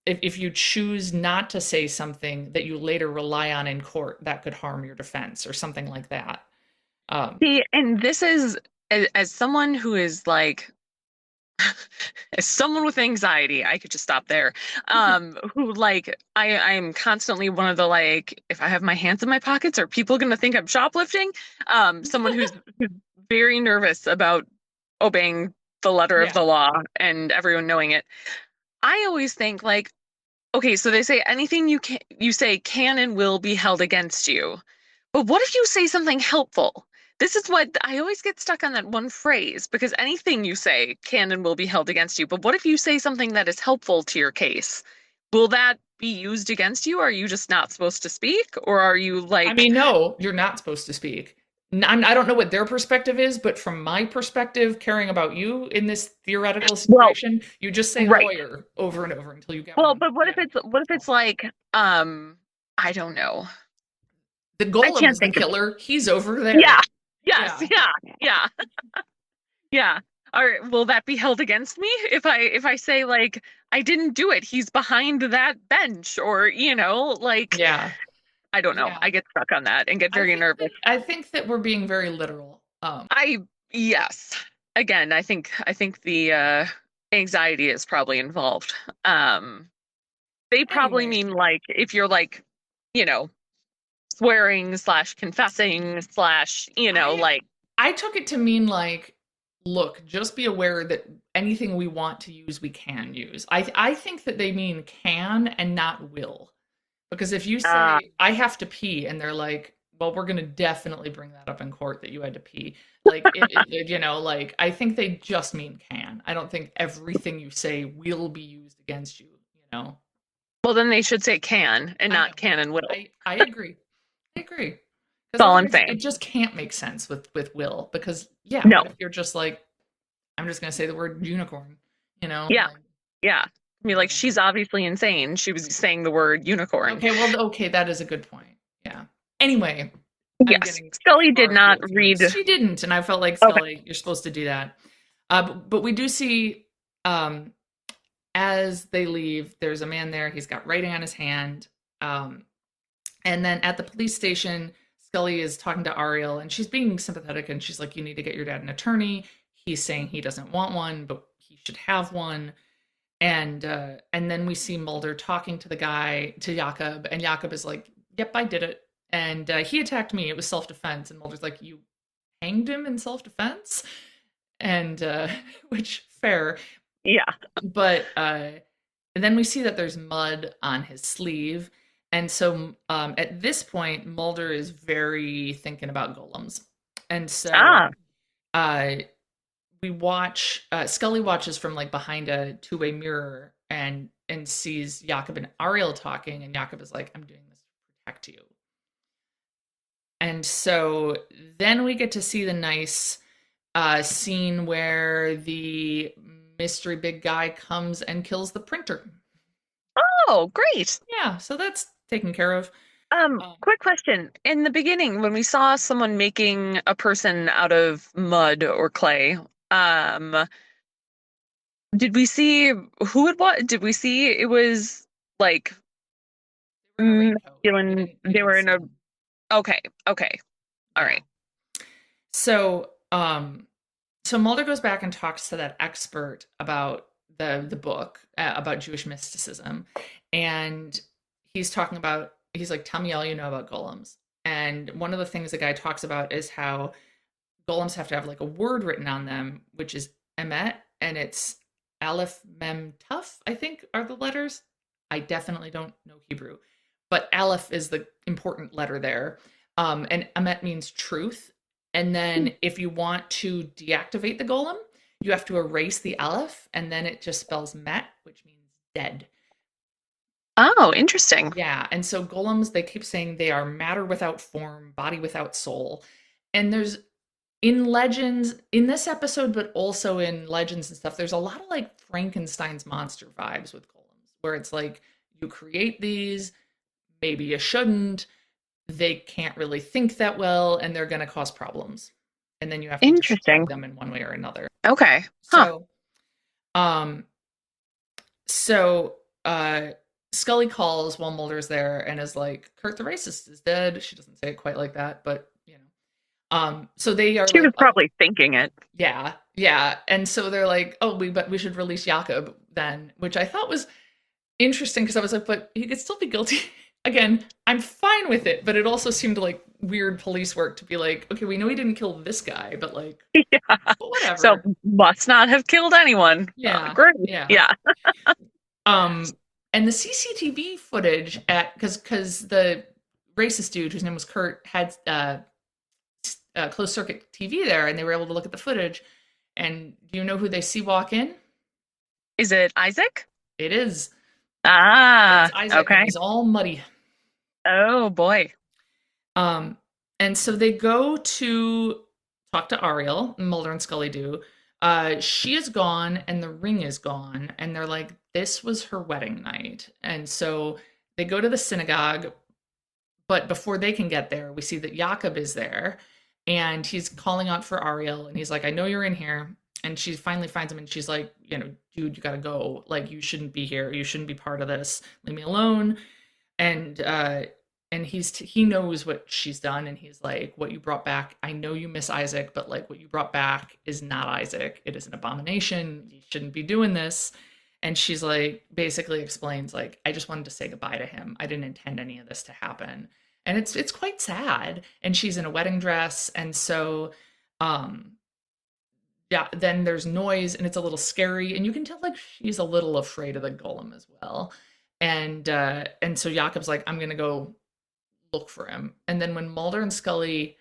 if you choose not to say something that you later rely on in court, that could harm your defense or something like that. See, and this is as someone who is like as someone with anxiety, I could just stop there. Who like I'm constantly one of the like, if I have my hands in my pockets, are people gonna think I'm shoplifting? Someone who's very nervous about obeying the letter of Yeah. the law and everyone knowing it. I always think like, okay, so they say anything you say can and will be held against you. But what if you say something helpful? This is what I always get stuck on, that one phrase, because anything you say can and will be held against you. But what if you say something that is helpful to your case? Will that be used against you? Are you just not supposed to speak? Or are you I like, mean, no, you're not supposed to speak. I don't know what their perspective is, but from my perspective, caring about you in this theoretical well, situation, you just say right. lawyer over and over until you get Well, one. but what Yeah. if it's like, I don't know. The I golem can't is the think of killer. He's over there. Yeah. Yes. Yeah. Yeah. Yeah. Yeah. Or will that be held against me if I say like I didn't do it? He's behind that bench, or like Yeah. I don't know. Yeah. I get stuck on that and get very nervous. I think that we're being very literal. I yes. Again, I think the anxiety is probably involved. They probably Anyway, mean like if you're like, you know, swearing slash confessing slash, I like I took it to mean like, look, just be aware that anything we want to use, we can use. I think that they mean can and not will. Because if you say, I have to pee, and they're like, well, we're going to definitely bring that up in court that you had to pee. Like, like, I think they just mean can. I don't think everything you say will be used against you, well then they should say can and I know. not can and will. I agree. I agree. That's all I'm Because saying. it just can't make sense with will. Because, yeah, No. what if you're just like, I'm just going to say the word unicorn, Yeah. Like, Yeah. I mean, like, she's obviously insane. She was saying the word unicorn. Okay, that is a good point. Yeah. Anyway, Yes. Scully did not afield here. read. She didn't, and I felt like Okay. Scully, you're supposed to do that. But we do see um, as they leave, there's a man there. He's got writing on his hand. And then at the police station, Scully is talking to Ariel, and she's being sympathetic, and she's like, "You need to get your dad an attorney." He's saying he doesn't want one, but he should have one. And then we see Mulder talking to the guy, to Jakob, and Jakob is like, "Yep, I did it, and he attacked me. It was self-defense." And Mulder's like, "You hanged him in self-defense?" And which fair, Yeah. but and then we see that there's mud on his sleeve. And so at this point, Mulder is very thinking about golems. And so uh, we watch, Scully watches from like behind a two-way mirror and sees Jakob and Ariel talking. And Jakob is like, "I'm doing this to protect you." And so then we get to see the nice scene where the mystery big guy comes and kills the printer. Oh, great. Yeah, so that's taken care of. Quick question. In the beginning, when we saw someone making a person out of mud or clay, did we see who it was? Did we see it was like masculine? They were in a. Okay. Okay. All right. So, so Mulder goes back and talks to that expert about the book about Jewish mysticism, and he's talking about, he's like, "Tell me all you know about golems." And one of the things the guy talks about is how golems have to have like a word written on them, which is emet, and it's aleph mem tuf, I think are the letters. I definitely don't know Hebrew, but aleph is the important letter there. And emet means truth. And then if you want to deactivate the golem, you have to erase the aleph, and then it just spells met, which means dead. Oh, interesting. Yeah, and so golems, they keep saying they are matter without form, body without soul. And there's, in legends, in this episode, but also in legends and stuff, there's a lot of like Frankenstein's monster vibes with golems, where it's like, you create these, maybe you shouldn't, they can't really think that well, and they're going to cause problems. And then you have to destroy them in one way or another. Okay. Huh. So, Scully calls while Mulder's there and is like, "Kurt the racist is dead." She doesn't say it quite like that, but you know. So they are. She was probably thinking it. Yeah, yeah. And so they're like, "Oh, but we should release Jakob then," which I thought was interesting, because I was like, but he could still be guilty. Again, I'm fine with it, but it also seemed like weird police work to be like, okay, we know he didn't kill this guy, but like, yeah, whatever. So must not have killed anyone. Yeah, great. Yeah. And the CCTV footage because the racist dude whose name was Kurt had closed circuit TV there, and they were able to look at the footage. And do you know who they see walk in? Is it Isaac? It is. It's Isaac, okay. He's all muddy. Oh boy. And so they go to talk to Ariel, Mulder and Scully do. She is gone and the ring is gone, and they're like, this was her wedding night. And so they go to the synagogue, but before they can get there, we see that Jakob is there, and he's calling out for Ariel, and he's like, "I know you're in here." And she finally finds him, and she's like, "You know, dude, you gotta go. Like, you shouldn't be here. You shouldn't be part of this. Leave me alone." And he knows what she's done, and he's like, "What you brought back, I know you miss Isaac, but like, what you brought back is not Isaac. It is an abomination. You shouldn't be doing this." And she's like, basically explains like, "I just wanted to say goodbye to him. I didn't intend any of this to happen." And it's quite sad. And she's in a wedding dress, and so yeah, then there's noise, and it's a little scary, and you can tell like she's a little afraid of the golem as well. And so Jakob's like, "I'm gonna go look for him." And then when Mulder and Scully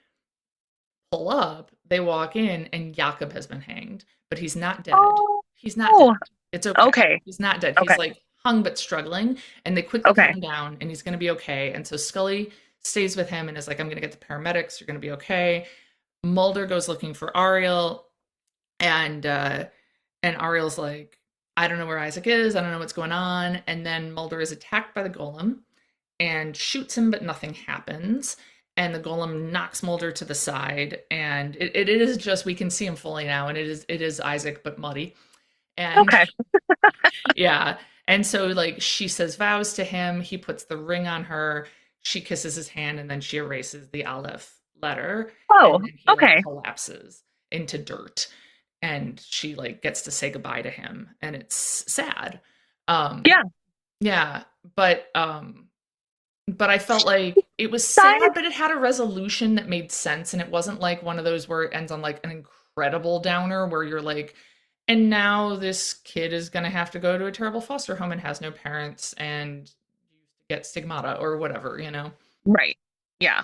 pull up, they walk in, and Jakob has been hanged, but he's not dead. He's not dead. It's okay. Okay. He's not dead. He's like hung but struggling, and they quickly put him down, and he's gonna be okay. And so Scully stays with him and is like, "I'm gonna get the paramedics. You're gonna be okay." Mulder goes looking for Ariel. And Ariel's like, "I don't know where Isaac is. I don't know what's going on." And then Mulder is attacked by the golem and shoots him, but nothing happens. And the golem knocks Mulder to the side. And it is just, we can see him fully now. And it is Isaac, but muddy. And Okay. yeah. And so like she says vows to him, he puts the ring on her, she kisses his hand, and then she erases the Aleph letter, and Oh, then he like okay. collapses into dirt, and she like gets to say goodbye to him, and it's sad. Um Yeah. yeah, but I felt like it was Side. sad, but it had a resolution that made sense. And it wasn't like one of those where it ends on like an incredible downer where you're like, and now this kid is going to have to go to a terrible foster home and has no parents and get stigmata or whatever, you know? Right. Yeah.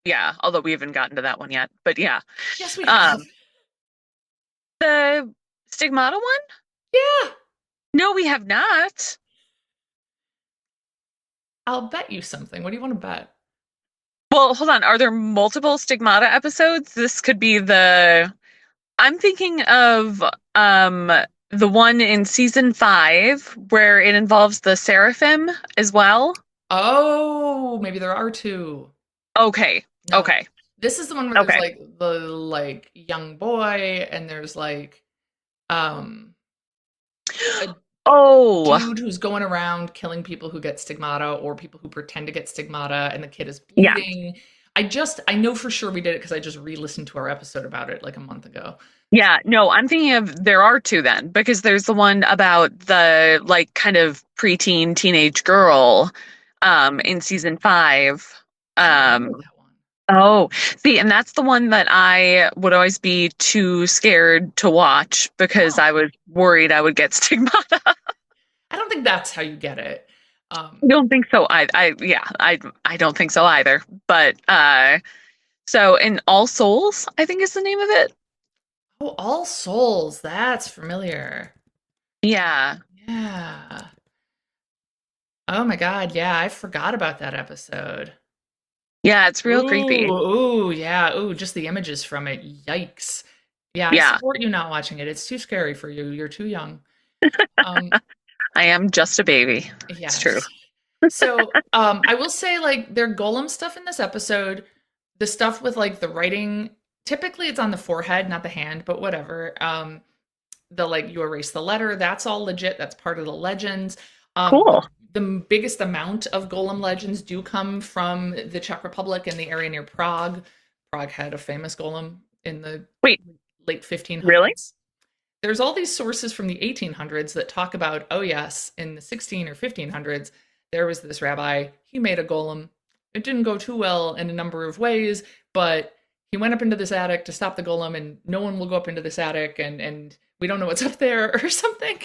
Yeah. Although we haven't gotten to that one yet. But yeah. Yes, we have. Um, the stigmata one? Yeah. No, we have not. I'll bet you something. What do you want to bet? Well, hold on. Are there multiple stigmata episodes? This could be the I'm thinking of um the one in season 5 where it involves the seraphim as well. Oh, maybe there are two. Okay. No. Okay. This is the one where there's Okay. like the like young boy and there's like um a Oh, dude who's going around killing people who get stigmata or people who pretend to get stigmata and the kid is yeah. bleeding. I know for sure we did it because I just re-listened to our episode about it like a month ago. Yeah, no, I'm thinking of there are two then because there's the one about the like kind of preteen teenage girl in season 5. I don't remember Um that one. oh, see, and that's the one that I would always be too scared to watch because Oh, I was worried I would get stigmata. I don't think that's how you get it. I don't think so. I don't think so either. But so in All Souls, I think is the name of it. Oh, All Souls, that's familiar. Yeah. Yeah. Oh my God, yeah, I forgot about that episode. Yeah, it's real creepy. Ooh, yeah. Ooh, just the images from it. Yikes. Yeah, I Yeah, support you not watching it. It's too scary for you. You're too young. Um, I am just a baby. It's yeah. true. So, I will say like their golem stuff in this episode, the stuff with like the writing, typically it's on the forehead, not the hand, but whatever. The like you erase the letter, that's all legit. That's part of the legends. Cool. The biggest amount of golem legends do come from the Czech Republic and the area near Prague. Prague had a famous golem in the Wait, late really? 1500s. There's all these sources from the 1800s that talk about, oh yes, in the 16 or 1500s, there was this rabbi, he made a golem. It didn't go too well in a number of ways, but he went up into this attic to stop the golem, and no one will go up into this attic, and we don't know what's up there or something.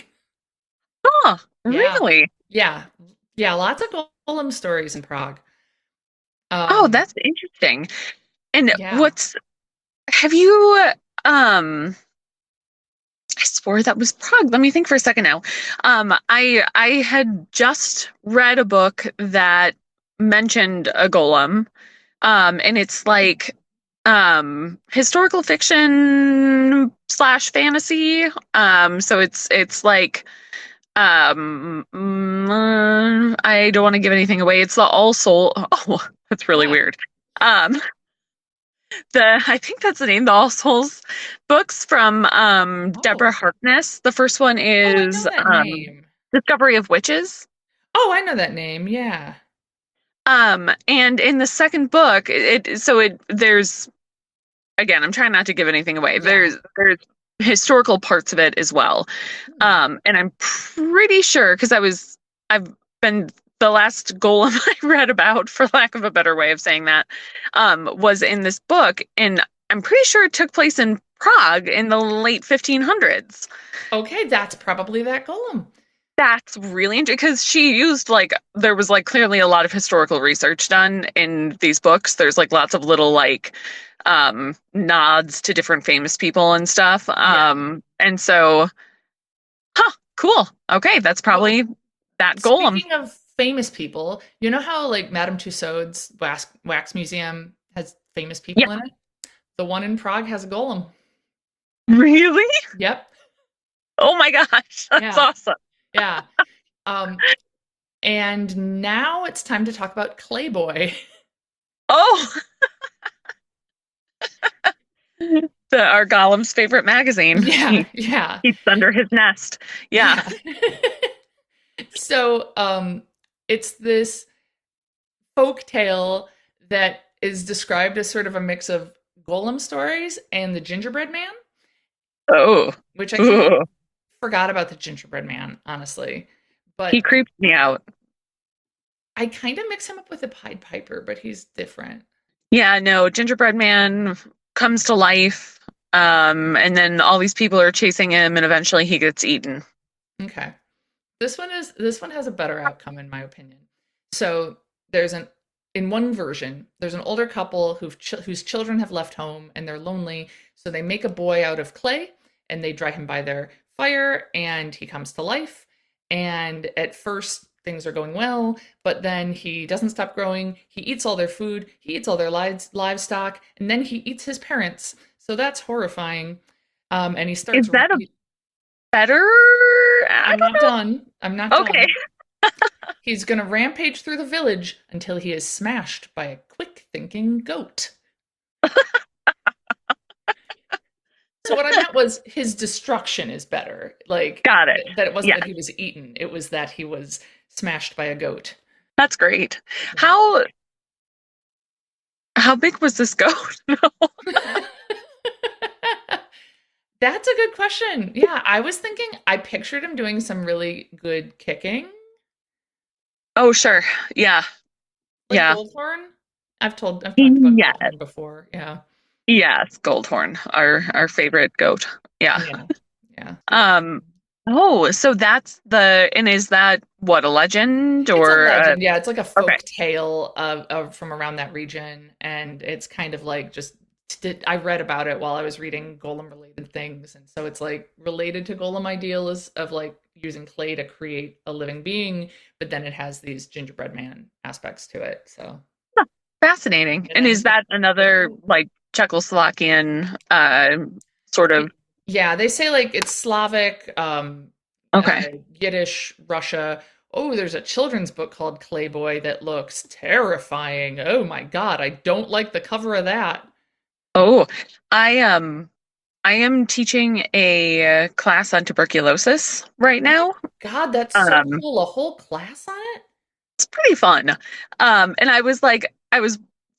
Huh, Yeah, really? yeah, yeah. Lots of golem stories in Prague. Oh, Um, that's interesting. And yeah. have you I swore that was Prague. Let me think for a second now. I had just read a book that mentioned a golem. And it's like historical fiction slash fantasy. So it's like I don't want to give anything away. It's the All Soul. Oh, that's really What? weird. Um, the I think that's the name, the All Souls books from Oh, Deborah Harkness. The first one oh, I know is that name. Discovery of Witches. Oh, I know that name. Yeah. And in the second book, there's again, I'm trying not to give anything away. Yeah. There's historical parts of it as well. Hmm. And I'm pretty sure because I've been the last golem I read about, for lack of a better way of saying that, was in this book, and I'm pretty sure it took place in Prague in the late 1500s. Okay, that's probably that golem. That's really interesting because she used like there was like clearly a lot of historical research done in these books. There's like lots of little like nods to different famous people and stuff. Yeah. And so, huh, cool. Okay, that's Well, probably that golem. speaking of famous people, you know how like Madame Tussauds wax museum has famous Yeah. people in it? The one in Prague has a golem. Really? Yep. Oh my gosh, that's Yeah. awesome. Yeah. Um, and now it's time to talk about Clayboy. Oh, our Gollum's favorite magazine. Yeah, yeah, He's under his nest. Yeah. yeah. So, it's this folk tale that is described as sort of a mix of Golem stories and the Gingerbread Man, Oh. which I kind of Ooh. forgot about the Gingerbread Man, honestly. He But creeps me out. I kind of mix him up with the Pied Piper, but he's different. Yeah, no, Gingerbread Man comes to life, and then all these people are chasing him, and eventually he gets eaten. Okay. This one has a better outcome in my opinion. So there's an in one version, there's an older couple whose children have left home and they're lonely, so they make a boy out of clay and they dry him by their fire and he comes to life. And at first things are going well, but then he doesn't stop growing. He eats all their food, he eats all their livestock, and then he eats his parents. So that's horrifying. And he starts Is that a better? I I'm don't not know. done. I'm not Okay. done. He's going to rampage through the village until he is smashed by a quick thinking goat. So what I meant was his destruction is better. Like Got it. that it wasn't Yeah, that he was eaten, it was that he was smashed by a goat. that's great. Yeah. How big was this goat? That's a good question. Yeah, I was thinking I pictured him doing some really good kicking. Oh, sure. Yeah. Like Yeah. Goldhorn. I've talked about Yeah. Goldhorn before. Yeah. Yes, Goldhorn, our favorite goat. Yeah. Yeah. Yeah. Um, oh, so and is that what, a legend It's a or legend, yeah. It's like a folk okay. tale of from around that region, and it's kind of like I read about it while I was reading Golem related things, and so it's like related to Golem ideals of like using clay to create a living being, but then it has these gingerbread man aspects to it. So, Fascinating. and And is then that another like Czechoslovakian sort of yeah, they say like it's Slavic, okay. Yiddish, Russia. Oh, there's a children's book called Clayboy that looks terrifying. Oh my God, I don't like the cover of that. Oh, I am teaching a class on tuberculosis right Oh my now. God, that's so Um, cool. A whole class on it? it's pretty fun. And I was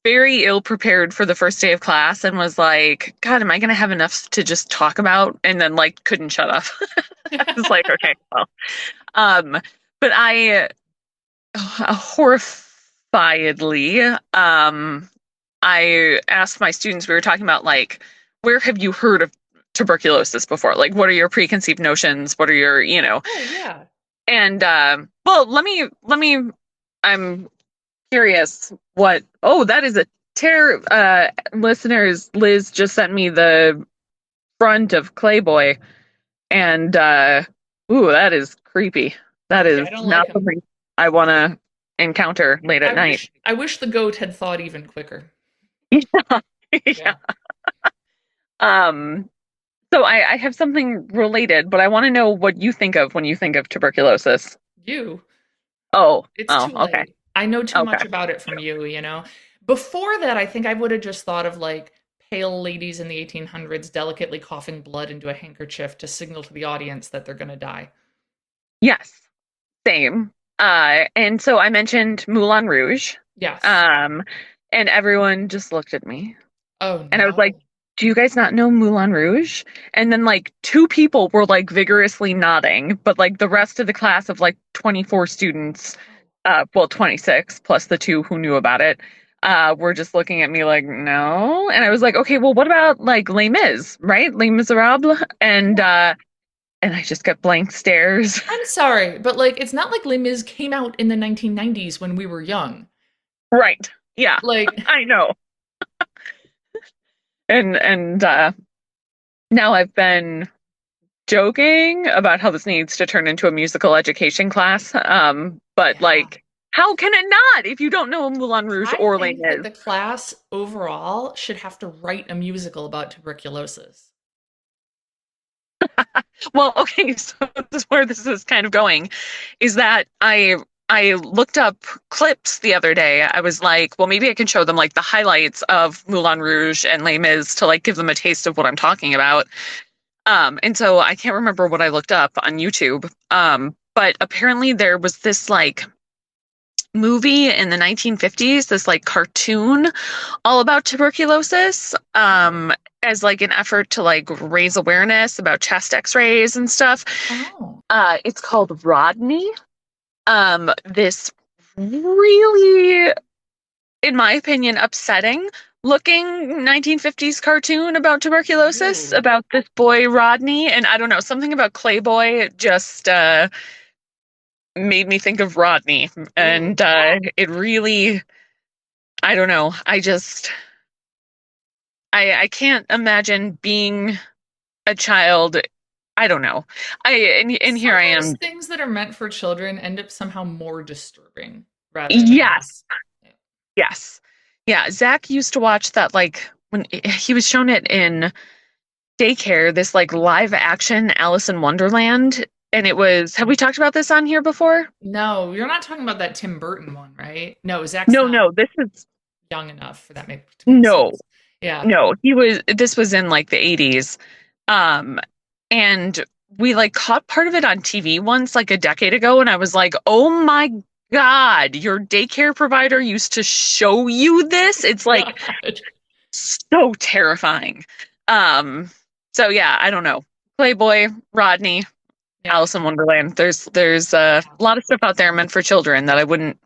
very ill prepared for the first day of class and was like, God, am I going to have enough to just talk about? And then like couldn't shut up. I was like, okay, well, um, but horrifiedly, I asked my students, we were talking about like, where have you heard of tuberculosis before? Like, what are your preconceived notions? What are your, Oh yeah. and well, I'm curious that is a listeners, Liz just sent me the front of Clayboy and ooh, that is creepy. That Yeah, is I don't like not them. something I want to encounter late at night. I wish the goat had thought even quicker. Yeah. Yeah. Um, so I have something related, but I want to know what you think of when you think of tuberculosis. You. It's Oh, too okay. late. I know too Okay. much about it from you, you know? Before that, I think I would have just thought of like pale ladies in the 1800s delicately coughing blood into a handkerchief to signal to the audience that they're going to die. Yes, same. And so I mentioned Moulin Rouge. Yes. Um, and everyone just looked at me. Oh And I was like, no. do you guys not know Moulin Rouge? And then like two people were like vigorously nodding, but like the rest of the class of like 24 students, 26 plus the two who knew about it, were just looking at me like, no. And I was like, okay, well, what about like Les Mis, right? Les Miserables? And I just got blank stares. I'm sorry, but like it's not like Les Mis came out in the 1990s when we were young. Right. Yeah, Like I know. And now I've been joking about how this needs to turn into a musical education class. But yeah. like, how can it not if you don't know Moulin Rouge I or Les think that Mis? the class overall should have to write a musical about tuberculosis. Well, okay, so this is where this is kind of going, is that I looked up clips the other day. I was like, well, maybe I can show them like the highlights of Moulin Rouge and Les Mis to like give them a taste of what I'm talking about. And so I can't remember what I looked up on YouTube. But apparently there was this like movie in the 1950s, this like cartoon all about tuberculosis, as like an effort to like raise awareness about chest x-rays and stuff. Oh. It's called Rodney. This really, in my opinion, upsetting looking 1950s cartoon about tuberculosis, Ooh. about this boy Rodney. And I don't know, something about Clayboy just made me think of Rodney. Ooh. And it really, I don't know, I can't imagine being a child. I don't know. And here I Sometimes am. things that are meant for children end up somehow more disturbing rather than Yes, less. Yeah. yes. Yeah, Zach used to watch that like when he was shown it in daycare, this like live action Alice in Wonderland. And it was, have we talked about this on here before? No, you're not talking about that Tim Burton one, right? No, Zach's No, not no, this is young enough for that to make no, sense. Yeah. no. This was in like the 80s. Um, and we like caught part of it on TV once, like a decade ago, and I was like, oh my God, your daycare provider used to show you this? It's like God. so terrifying. Um, so yeah, I don't know. Playboy, Rodney, Yeah. Alice in Wonderland. There's a lot of stuff out there meant for children that I wouldn't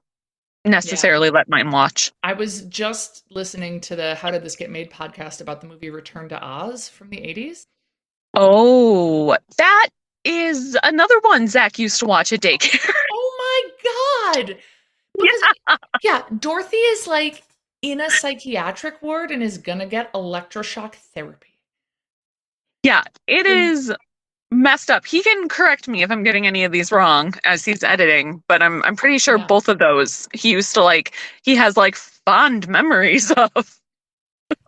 Yeah. necessarily let mine watch. I was just listening to the How Did This Get Made podcast about the movie Return to Oz from the 80s. Oh, that is another one Zach used to watch at daycare. Oh my God. Because, yeah, Dorothy is like in a psychiatric ward and is gonna get electroshock therapy. Yeah, it And is messed up. He can correct me if I'm getting any of these wrong as he's editing, but I'm pretty sure yeah, both of those he used to like he has like fond memories of.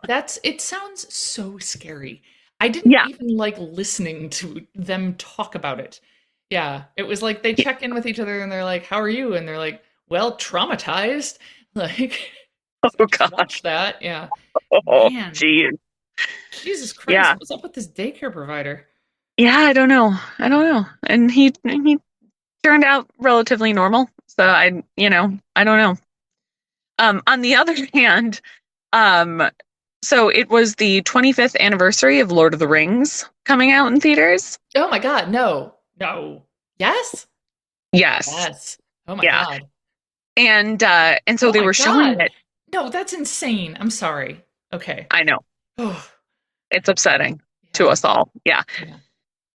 it sounds so scary. I didn't Yeah. even like listening to them talk about it. Yeah, it was like they check in with each other and they're like, "How are you?" And they're like, "Well, traumatized." Like, so Oh just God. watch that. Yeah. Oh, Man, geez. Jesus Christ, Yeah. what's up with this daycare provider? Yeah, I don't know. I don't know. And he turned out relatively normal. So I don't know. On the other hand, um, so it was the 25th anniversary of Lord of the Rings coming out in theaters. Oh my God, no. No. Yes? Yes. Yes. Oh my Yeah. God. And so Oh they my were showing God. it. No, that's insane. I'm sorry. Okay. I know. Oh, It's upsetting to yeah. us all. Yeah.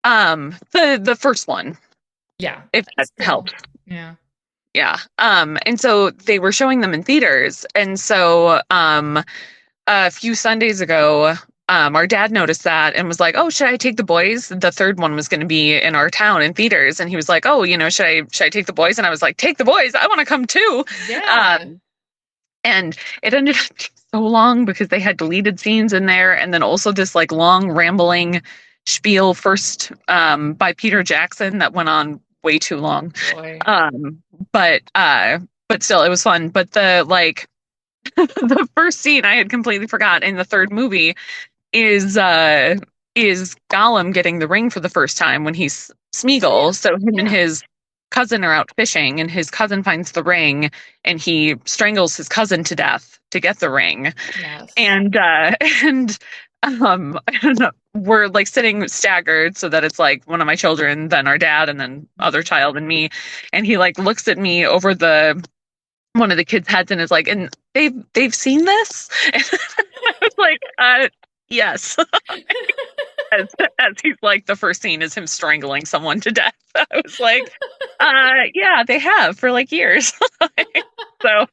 Yeah. The first one, Yeah. if that Still. helps. Yeah. Yeah. And so they were showing them in theaters. And so a few Sundays ago, our dad noticed that and was like, "Oh, should I take the boys?" The third one was going to be in our town in theaters, and he was like, "Oh, should I take the boys?" And I was like, "Take the boys! I want to come too." Yeah. Um, and it ended up being so long because they had deleted scenes in there, and then also this like long rambling spiel first by Peter Jackson that went on way too long. Boy. Um, but still, it was fun. But the like the first scene I had completely forgot in the third movie is Gollum getting the ring for the first time when he's Oh yeah. Smeagol. So him and Yeah. his cousin are out fishing, and his cousin finds the ring, and he strangles his cousin to death to get the ring. Yes. And and I don't know, we're like sitting staggered so that it's like one of my children, then our dad, and then other child and me. And he like looks at me over the one of the kids' heads and is like, and they've seen this? And I was like, yes. As he's like, the first scene is him strangling someone to death. I was like, yeah, they have for like years. So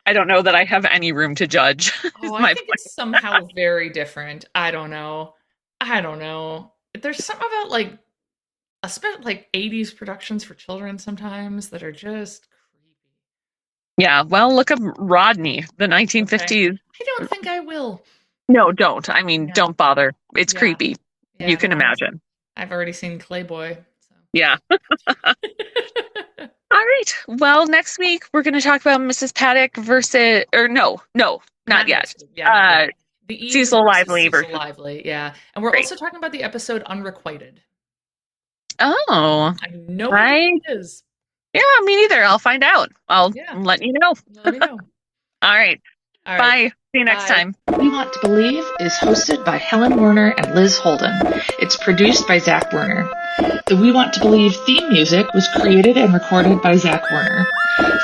I don't know that I have any room to judge, is Oh, I my think point. it's somehow very different. I don't know. I don't know. There's something about like especially like 80s productions for children sometimes that are just creepy. Yeah, well, look up Rodney, the Okay. 1950s. I don't think I will. No, don't. I mean, Yeah. don't bother. It's Yeah. creepy. You Yeah. can No. imagine. I've already seen Clayboy, Yeah. so. All right. Well, next week we're going to talk about Mrs. Paddock versus, or no, not yet. next week. Yeah, not yet. The Eves Cecil versus Lively Cecil versus. Lively, yeah. And we're Great. also talking about the episode Unrequited. Oh, I have no idea what it is. yeah, me neither. I'll find out. I'll Yeah. let you know. Let me know. All right. All Bye. right. See you next Bye. time. We Want to Believe is hosted by Helen Werner and Liz Holden. It's produced by Zach Werner. The We Want to Believe theme music was created and recorded by Zach Werner.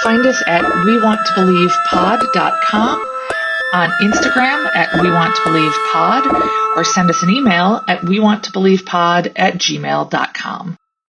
Find us at wewanttoBelievePod.com, on Instagram at wewanttoBelievePod, or send us an email at wewanttoBelievePod@gmail.com.